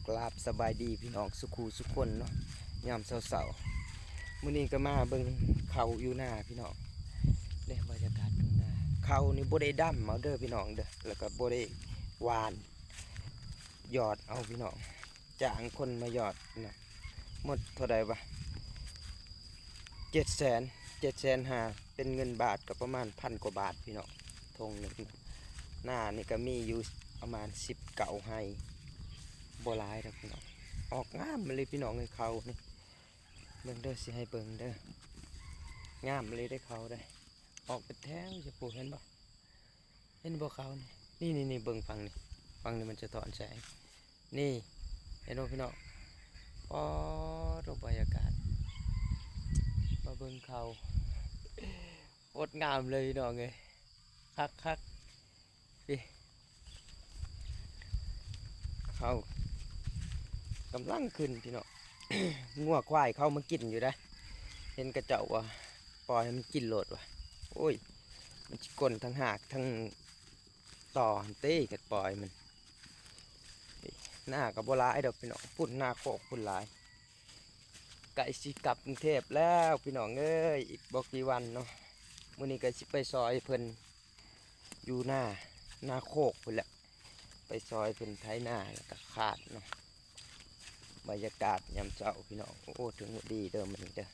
กราบสบายดีพี่น้องสุขูสุขคนเนาะยามเสาๆมื้อนี้ก็มาเบิ่งเขาอยู่หน้าพี่น้องได้บรรยากาศตรงหน้าเขานี่บ่ได้ดำเอาเด้อพี่น้องเด้อแล้วก็บ่ได้หวานหยอดเอาพี่น้องจ้างคนมาหยอดนะหมดเท่าใดวะ700,000เป็นเงินบาทก็ประมาณ1,000 กว่าบาทพี่น้องทงหนึงหน้านี่ก็มีอยู่ประมาณ10เก่าให้บ่หลายดอกพี่น้องออกงามมาเลยพี่น้องเลยเขานี่เบิ่งเด้อสิให้เบิ่งเด้องามเลยได้เขาได้ออกเป็นแถวจะปลูกเห็นบ่เขานี่เบิ่งฝั่งนี้มันจะถอนแสงนี่เห็นบ่พี่น้องอ๋อรูปบรรยากาศมาเบิ่งเขาโคตรงามเลยพี่น้องเอ้ยคักพี่เขากำลังขึ้นพี่น้อง งัวควายเข้ามากินอยู่ได้เห็นกระเจ้าว่ะปล่อยให้มันกินโหลดว่ะโอ้ยมันจิกลทั้งหากทั้งต่อเต้กัดปล่อยมันหน้ากับโบราณดอกพี่น้องปุ่นหน้าโคกปุ่นหลายไก่สิกลับกรุงเทพแล้วพี่น้องเอ้ยอีกบอกกี่วันเนาะมื้อนี้ก็สิไปซอยเพิ่นอยู่หน้าโคกพุ่นแหละไปซอยเพิ่นไถหน้าแล้วก็ขาดเนาะบรรยากาศยามเช้าพี่น้องโอ้ถึงดีเดิมมันเด้อ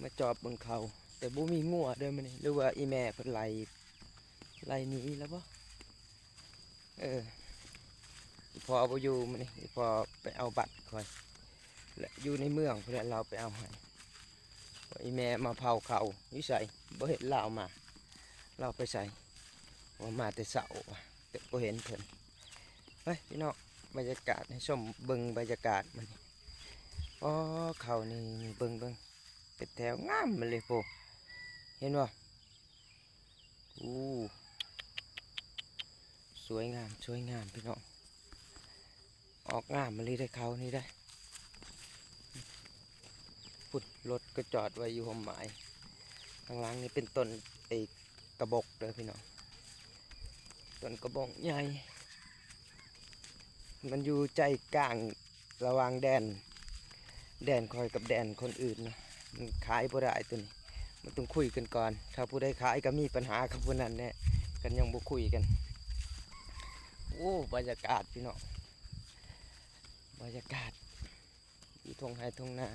มาจอบเบิ่งเขาแต่บ่มีงัวเด้อมันนี่หรือว่าอีแม่เพิ่นไล่หนีแล้วบ่อีพอบ่อยู่มันนี่อีพอไปเอาบัตรคอยและอยู่ในเมืองเพื่อนเราไปเอาให้อีแม่มาเผาเขาอยู่ใส่บ่เห็นเรามาเราไปใส่ว่ามาแต่เสาแต่บ่เห็นเพิ่นเฮ้ยพี่น้องบรรยากาศให้ชมเบิ่งบรรยากาศมันอ๋อเขานี่เบิ่งเป็นแถวงามมาเลยโพเห็นบ่อู้สวยงามพี่น้องออกงามมาเลยได้เขานี่ได้พุดรถก็จอดไว้อยู่หมหมายข้างหลังนี่เป็นต้นไอ้กระบอกเด้อพี่น้องต้นกระบอกใหญ่มันอยู่ใจกลางระหว่างแดนคอยกับแดนคนอื่นนะมันขายบ่ได้ตัวนี้มันต้องคุยกันก่อนถ้าผู้ใดขายก็มีปัญหากับผู้นั้นเนี่ยกันยังบ่คุยกันโอ้บรรยากาศพี่น้องบรรยากาศอยู่ทงไฮทงนา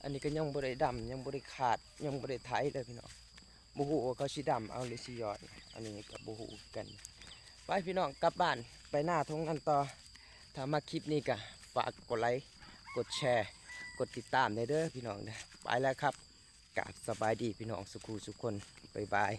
อันนี้ก็ยังบ่ได้ดำยังบ่ได้ขาดยังบ่ได้ไถเลยพี่น้องบ่ฮู้ว่าเขาสิดำเอาหรือสิยอดอันนี้ก็บ่ฮู้กันไปพี่น้องกลับบ้านไปหน้าทงกันต่อถ้ามาคลิปนี้ก็ฝากกดไลค์กดแชร์กดติดตามเด้อพี่น้องนะไปแล้วครับกราบสบายดีพี่น้องสุขุสุขคนบ๊ายบาย